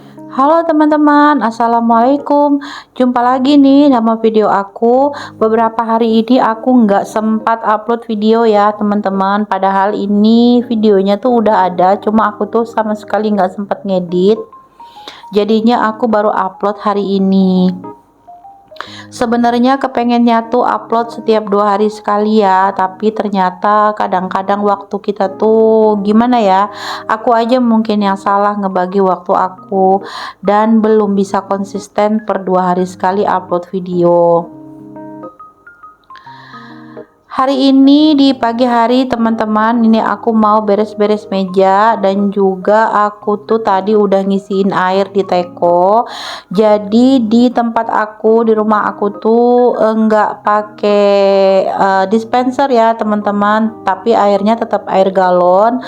Halo teman-teman, assalamualaikum. Jumpa lagi nih sama video aku. Beberapa hari ini aku nggak sempat upload video ya teman-teman. Padahal ini videonya tuh udah ada, cuma aku tuh sama sekali nggak sempat ngedit. Jadinya aku baru upload hari ini. Sebenarnya kepengennya tuh upload setiap 2 hari sekali ya, tapi ternyata kadang-kadang waktu kita tuh gimana ya, aku aja mungkin yang salah ngebagi waktu aku dan belum bisa konsisten per 2 hari sekali upload video. Hari ini di pagi hari teman-teman, ini aku mau beres-beres meja dan juga aku tuh tadi udah ngisiin air di teko. Jadi di tempat aku, di rumah aku tuh enggak pakai dispenser ya teman-teman, tapi airnya tetap air galon.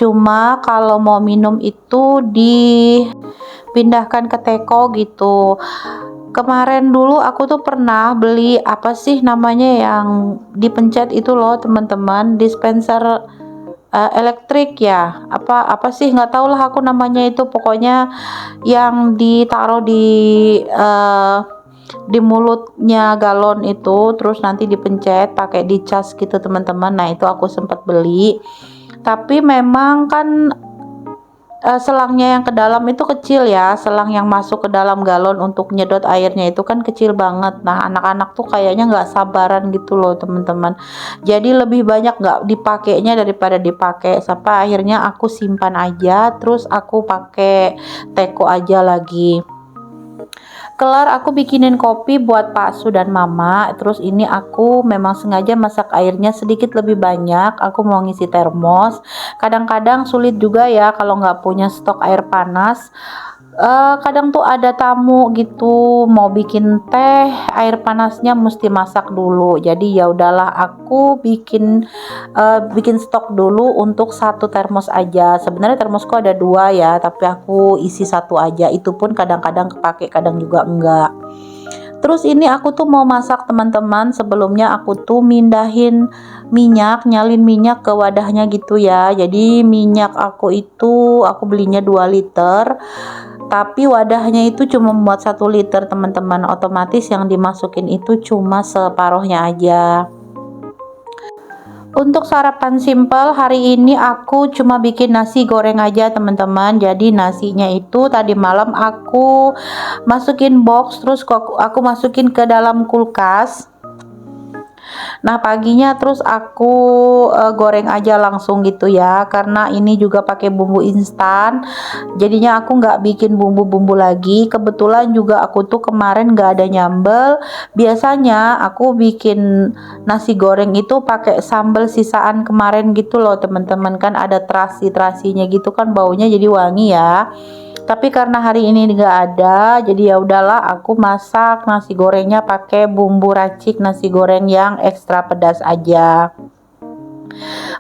Cuma kalau mau minum itu dipindahkan ke teko gitu. Kemarin dulu aku tuh pernah beli apa sih namanya yang dipencet itu loh teman-teman, dispenser elektrik ya, apa sih nggak tahu lah aku namanya, itu pokoknya yang ditaruh di mulutnya galon itu, terus nanti dipencet pakai dicas gitu teman-teman. Nah itu aku sempat beli, tapi memang kan selangnya yang ke dalam itu kecil ya, selang yang masuk ke dalam galon untuk nyedot airnya itu kan kecil banget. Nah anak-anak tuh kayaknya nggak sabaran gitu loh teman-teman, jadi lebih banyak nggak dipakainya daripada dipakai, sampai akhirnya aku simpan aja, terus aku pakai teko aja lagi. Kelar aku bikinin kopi buat Pak Su dan Mama. Terus ini aku memang sengaja masak airnya sedikit lebih banyak, aku mau ngisi termos. Kadang-kadang sulit juga ya kalau nggak punya stok air panas. Kadang tuh ada tamu gitu mau bikin teh, air panasnya mesti masak dulu. Jadi ya udahlah aku bikin stok dulu untuk satu termos aja. Sebenarnya termosku ada 2 ya, tapi aku isi satu aja. Itu pun kadang-kadang kepake, kadang juga enggak. Terus ini aku tuh mau masak teman-teman. Sebelumnya aku tuh mindahin minyak, nyalin minyak ke wadahnya gitu ya. Jadi minyak aku itu aku belinya 2 liter, tapi wadahnya itu cuma muat 1 liter teman-teman. Otomatis yang dimasukin itu cuma separuhnya aja. Untuk sarapan simple hari ini aku cuma bikin nasi goreng aja teman-teman. Jadi nasinya itu tadi malam aku masukin box, terus aku masukin ke dalam kulkas. Nah paginya terus aku goreng aja langsung gitu ya, karena ini juga pakai bumbu instan, jadinya aku nggak bikin bumbu-bumbu lagi. Kebetulan juga aku tuh kemarin nggak ada nyambel. Biasanya aku bikin nasi goreng itu pakai sambal sisaan kemarin gitu loh teman-teman, kan ada terasi-terasinya gitu kan, baunya jadi wangi ya. Tapi karena hari ini nggak ada, jadi ya udahlah aku masak nasi gorengnya pakai bumbu racik nasi goreng yang ekstra pedas aja.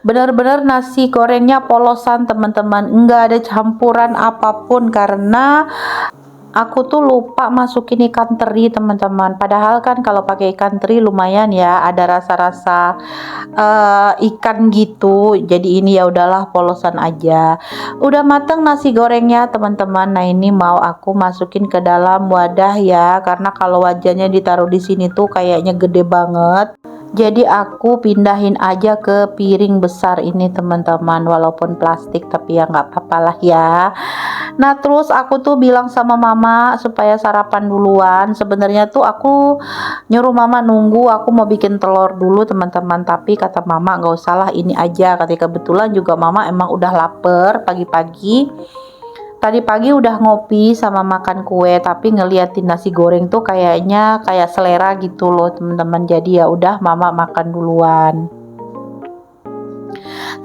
Bener-bener nasi gorengnya polosan teman-teman, nggak ada campuran apapun karena aku tuh lupa masukin ikan teri teman-teman. Padahal kan kalau pakai ikan teri lumayan ya, ada rasa-rasa ikan gitu. Jadi ini ya udahlah polosan aja. Udah mateng nasi gorengnya teman-teman. Nah ini mau aku masukin ke dalam wadah ya, karena kalau wajahnya ditaruh di sini tuh kayaknya gede banget. Jadi aku pindahin aja ke piring besar ini teman-teman, walaupun plastik tapi ya nggak apa-apa lah ya. Nah terus aku tuh bilang sama mama supaya sarapan duluan. Sebenarnya tuh aku nyuruh mama nunggu aku mau bikin telur dulu teman-teman, tapi kata mama nggak usah lah, ini aja. Ketika kebetulan juga mama emang udah lapar pagi-pagi. Tadi pagi udah ngopi sama makan kue, tapi ngeliatin nasi goreng tuh kayaknya kayak selera gitu loh teman-teman. Jadi ya udah mama makan duluan.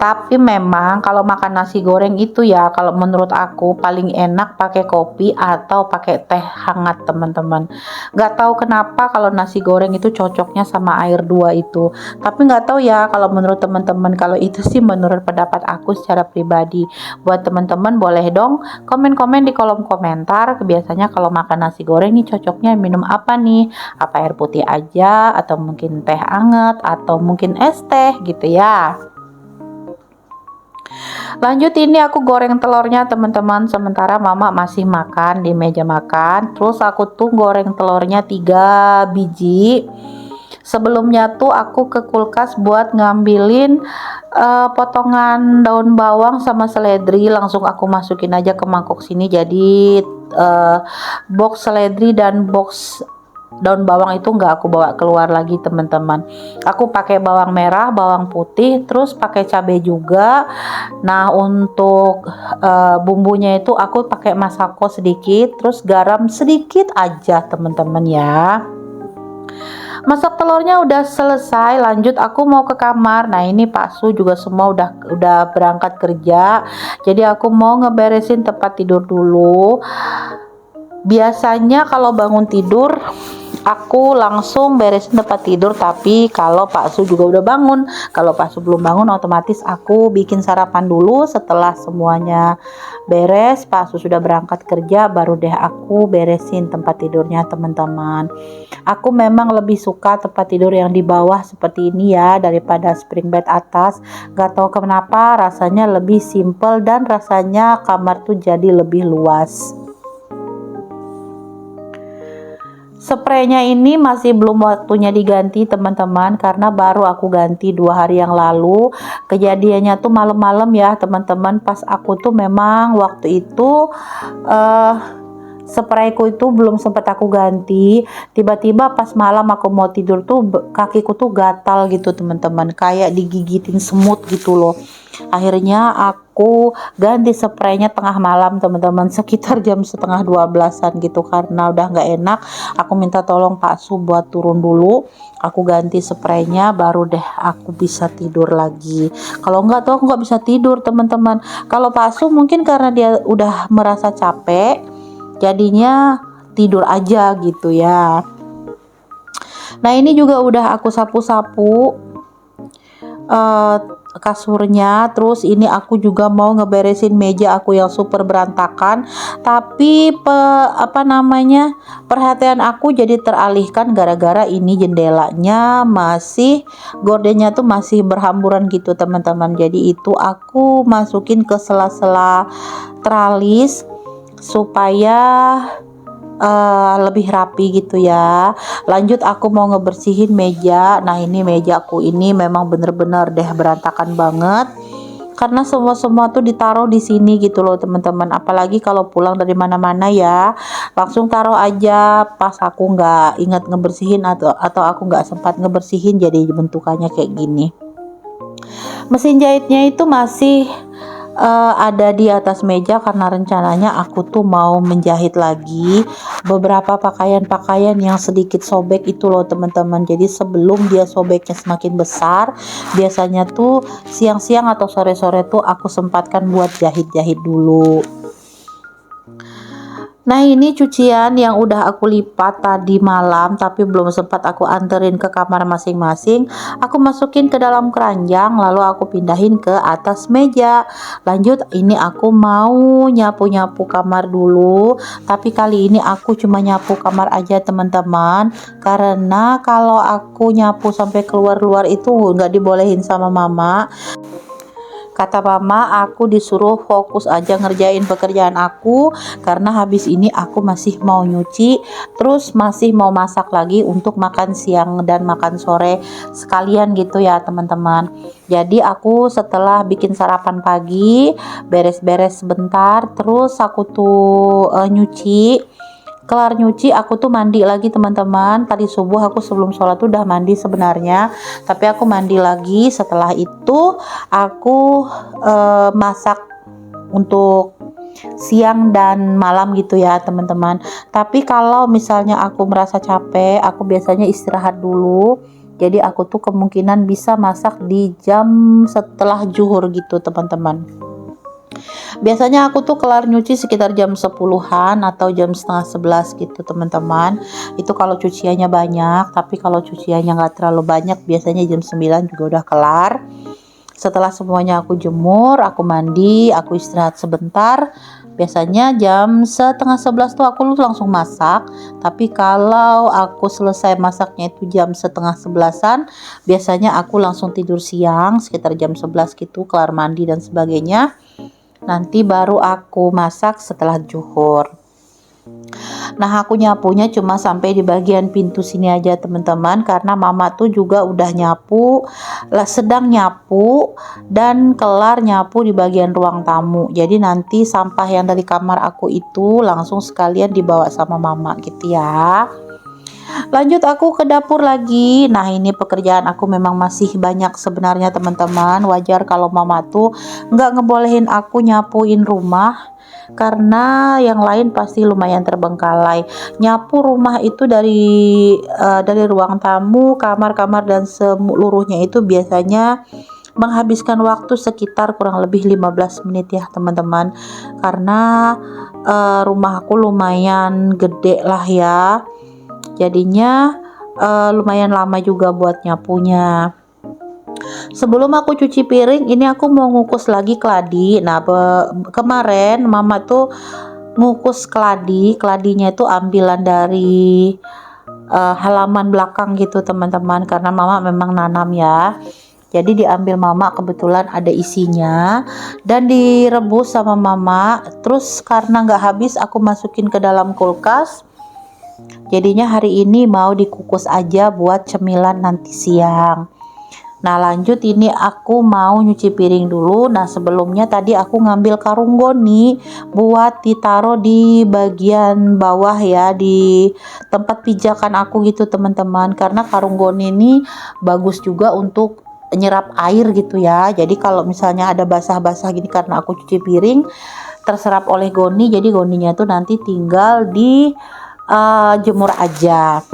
Tapi memang kalau makan nasi goreng itu ya, kalau menurut aku paling enak pakai kopi atau pakai teh hangat teman-teman. Nggak tahu kenapa kalau nasi goreng itu cocoknya sama air 2 itu. Tapi nggak tahu ya kalau menurut teman-teman, kalau itu sih menurut pendapat aku secara pribadi. Buat teman-teman boleh dong komen-komen di kolom komentar. Biasanya kalau makan nasi goreng nih cocoknya minum apa nih? Apa air putih aja atau mungkin teh hangat atau mungkin es teh gitu ya. Lanjut, ini aku goreng telurnya teman-teman, sementara mama masih makan di meja makan. Terus aku tuh goreng telurnya 3 biji. Sebelumnya tuh aku ke kulkas buat ngambilin potongan daun bawang sama seledri, langsung aku masukin aja ke mangkok sini. Jadi box seledri dan box daun bawang itu nggak aku bawa keluar lagi teman-teman. Aku pakai bawang merah, bawang putih, terus pakai cabai juga. Nah untuk bumbunya itu aku pakai masako sedikit, terus garam sedikit aja teman-teman ya. Masak telurnya udah selesai, lanjut aku mau ke kamar. Nah ini Pak Su juga semua udah berangkat kerja, jadi aku mau ngeberesin tempat tidur dulu. Biasanya kalau bangun tidur aku langsung beresin tempat tidur, tapi kalau Pak Su juga udah bangun, kalau Pak Su belum bangun otomatis aku bikin sarapan dulu. Setelah semuanya beres, Pak Su sudah berangkat kerja, baru deh aku beresin tempat tidurnya teman-teman. Aku memang lebih suka tempat tidur yang di bawah seperti ini ya daripada spring bed atas. Gak tahu kenapa rasanya lebih simple dan rasanya kamar tuh jadi lebih luas. Spraynya ini masih belum waktunya diganti teman-teman, karena baru aku ganti 2 hari yang lalu. Kejadiannya tuh malam-malam ya teman-teman, pas aku tuh memang waktu itu sprayku itu belum sempat aku ganti. Tiba-tiba pas malam aku mau tidur tuh kakiku tuh gatal gitu teman-teman, kayak digigitin semut gitu loh. Akhirnya aku ganti spraynya tengah malam teman-teman, sekitar jam setengah 12-an gitu, karena udah nggak enak. Aku minta tolong Pak Su buat turun dulu, aku ganti spraynya, baru deh aku bisa tidur lagi. Kalau nggak tuh aku nggak bisa tidur teman-teman. Kalau Pak Su mungkin karena dia udah merasa capek, jadinya tidur aja gitu ya. Nah ini juga udah aku sapu-sapu kasurnya. Terus ini aku juga mau ngeberesin meja aku yang super berantakan, tapi perhatian aku jadi teralihkan gara-gara ini jendelanya masih, gordennya tuh masih berhamburan gitu teman-teman. Jadi itu aku masukin ke sela-sela teralis supaya lebih rapi gitu ya. Lanjut aku mau ngebersihin meja. Nah ini mejaku ini memang bener-bener deh berantakan banget, karena semua tuh ditaruh di sini gitu loh teman-teman. Apalagi kalau pulang dari mana-mana ya, langsung taruh aja. Pas aku nggak ingat ngebersihin atau aku nggak sempat ngebersihin, jadi bentukannya kayak gini. Mesin jahitnya itu masih ada di atas meja, karena rencananya aku tuh mau menjahit lagi beberapa pakaian-pakaian yang sedikit sobek itu loh teman-teman. Jadi sebelum dia sobeknya semakin besar, biasanya tuh siang-siang atau sore-sore tuh aku sempatkan buat jahit-jahit dulu. Nah ini cucian yang udah aku lipat tadi malam tapi belum sempat aku anterin ke kamar masing-masing. Aku masukin ke dalam keranjang, lalu aku pindahin ke atas meja. Lanjut ini aku mau nyapu-nyapu kamar dulu, tapi kali ini aku cuma nyapu kamar aja teman-teman, karena kalau aku nyapu sampai keluar-luar itu nggak dibolehin sama mama. Kata mama aku disuruh fokus aja ngerjain pekerjaan aku, karena habis ini aku masih mau nyuci, terus masih mau masak lagi untuk makan siang dan makan sore sekalian gitu ya teman-teman. Jadi aku setelah bikin sarapan pagi, beres-beres sebentar, terus aku tuh nyuci. Kelar nyuci aku tuh mandi lagi teman-teman. Tadi subuh aku sebelum sholat tuh udah mandi sebenarnya, tapi aku mandi lagi. Setelah itu aku masak untuk siang dan malam gitu ya teman-teman. Tapi kalau misalnya aku merasa capek, aku biasanya istirahat dulu. Jadi aku tuh kemungkinan bisa masak di jam setelah zuhur gitu teman-teman. Biasanya aku tuh kelar nyuci sekitar jam 10-an atau jam setengah 11 gitu teman-teman. Itu kalau cuciannya banyak, tapi kalau cuciannya nggak terlalu banyak biasanya jam 9 juga udah kelar. Setelah semuanya aku jemur, aku mandi, aku istirahat sebentar. Biasanya jam setengah 11 tuh aku langsung masak. Tapi kalau aku selesai masaknya itu jam setengah 11-an, biasanya aku langsung tidur siang sekitar jam 11 gitu, kelar mandi dan sebagainya. Nanti baru aku masak setelah zuhur. Nah, aku nyapunya cuma sampai di bagian pintu sini aja teman-teman, karena mama tuh juga udah nyapu, sedang nyapu dan kelar nyapu di bagian ruang tamu. Jadi nanti sampah yang dari kamar aku itu langsung sekalian dibawa sama mama gitu ya. Lanjut aku ke dapur lagi. Nah, ini pekerjaan aku memang masih banyak sebenarnya teman-teman. Wajar kalau mama tuh nggak ngebolehin aku nyapuin rumah, karena yang lain pasti lumayan terbengkalai. Nyapu rumah itu dari ruang tamu, kamar-kamar dan seluruhnya itu biasanya menghabiskan waktu sekitar kurang lebih 15 menit ya teman-teman, karena rumah aku lumayan gede lah ya, jadinya lumayan lama juga buat nyapunya. Sebelum aku cuci piring, ini aku mau ngukus lagi keladi. Nah, kemarin mama tuh ngukus keladi. Keladinya itu ambilan dari halaman belakang gitu teman-teman, karena mama memang nanam ya. Jadi diambil mama, kebetulan ada isinya dan direbus sama mama. Terus karena nggak habis, aku masukin ke dalam kulkas. Jadinya hari ini mau dikukus aja buat cemilan nanti siang. Nah, lanjut ini aku mau nyuci piring dulu. Nah, sebelumnya tadi aku ngambil karung goni buat ditaruh di bagian bawah ya, di tempat pijakan aku gitu teman-teman. Karena karung goni ini bagus juga untuk nyerap air gitu ya. Jadi kalau misalnya ada basah-basah gini karena aku cuci piring, terserap oleh goni. Jadi goninya tuh nanti tinggal di jemur aja.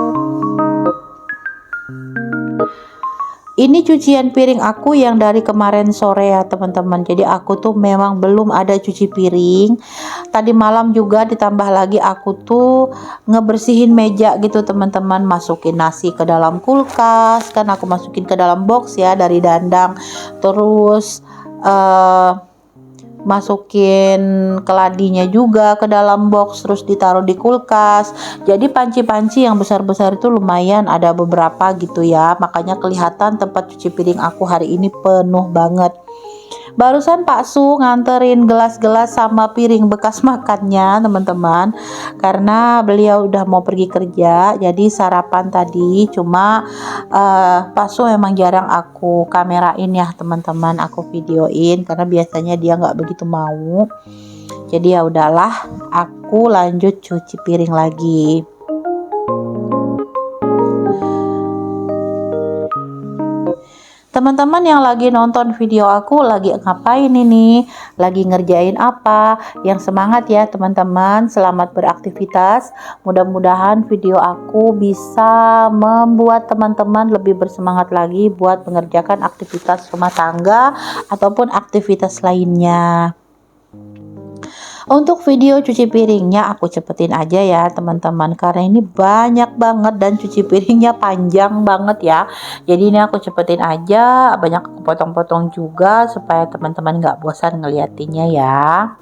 Ini cucian piring aku yang dari kemarin sore ya teman-teman. Jadi aku tuh memang belum ada cuci piring. Tadi malam juga ditambah lagi aku tuh ngebersihin meja gitu teman-teman. Masukin nasi ke dalam kulkas, kan aku masukin ke dalam box ya dari dandang. Terus masukin keladinya juga ke dalam box, terus ditaruh di kulkas. Jadi panci-panci yang besar-besar itu lumayan ada beberapa gitu ya, makanya kelihatan tempat cuci piring aku hari ini penuh banget. Barusan Pak Su nganterin gelas-gelas sama piring bekas makannya teman-teman, karena beliau udah mau pergi kerja. Jadi sarapan tadi cuma Pak Su memang jarang aku kamerain ya teman-teman, aku videoin karena biasanya dia nggak begitu mau. Jadi ya udahlah, aku lanjut cuci piring lagi. Teman-teman yang lagi nonton video aku lagi ngapain ini? Lagi ngerjain apa? Yang semangat ya teman-teman, selamat beraktivitas. Mudah-mudahan video aku bisa membuat teman-teman lebih bersemangat lagi buat mengerjakan aktivitas rumah tangga ataupun aktivitas lainnya. Untuk video cuci piringnya aku cepetin aja ya teman-teman, karena ini banyak banget dan cuci piringnya panjang banget ya. Jadi ini aku cepetin aja, banyak aku potong-potong juga supaya teman-teman gak bosan ngeliatinnya ya.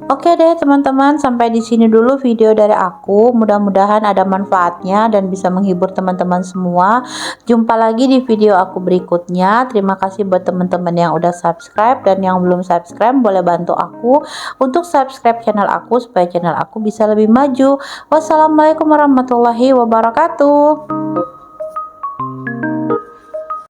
Oke deh teman-teman, sampai di sini dulu video dari aku. Mudah-mudahan ada manfaatnya dan bisa menghibur teman-teman semua. Jumpa lagi di video aku berikutnya. Terima kasih buat teman-teman yang udah subscribe, dan yang belum subscribe boleh bantu aku untuk subscribe channel aku supaya channel aku bisa lebih maju. Wassalamualaikum warahmatullahi wabarakatuh.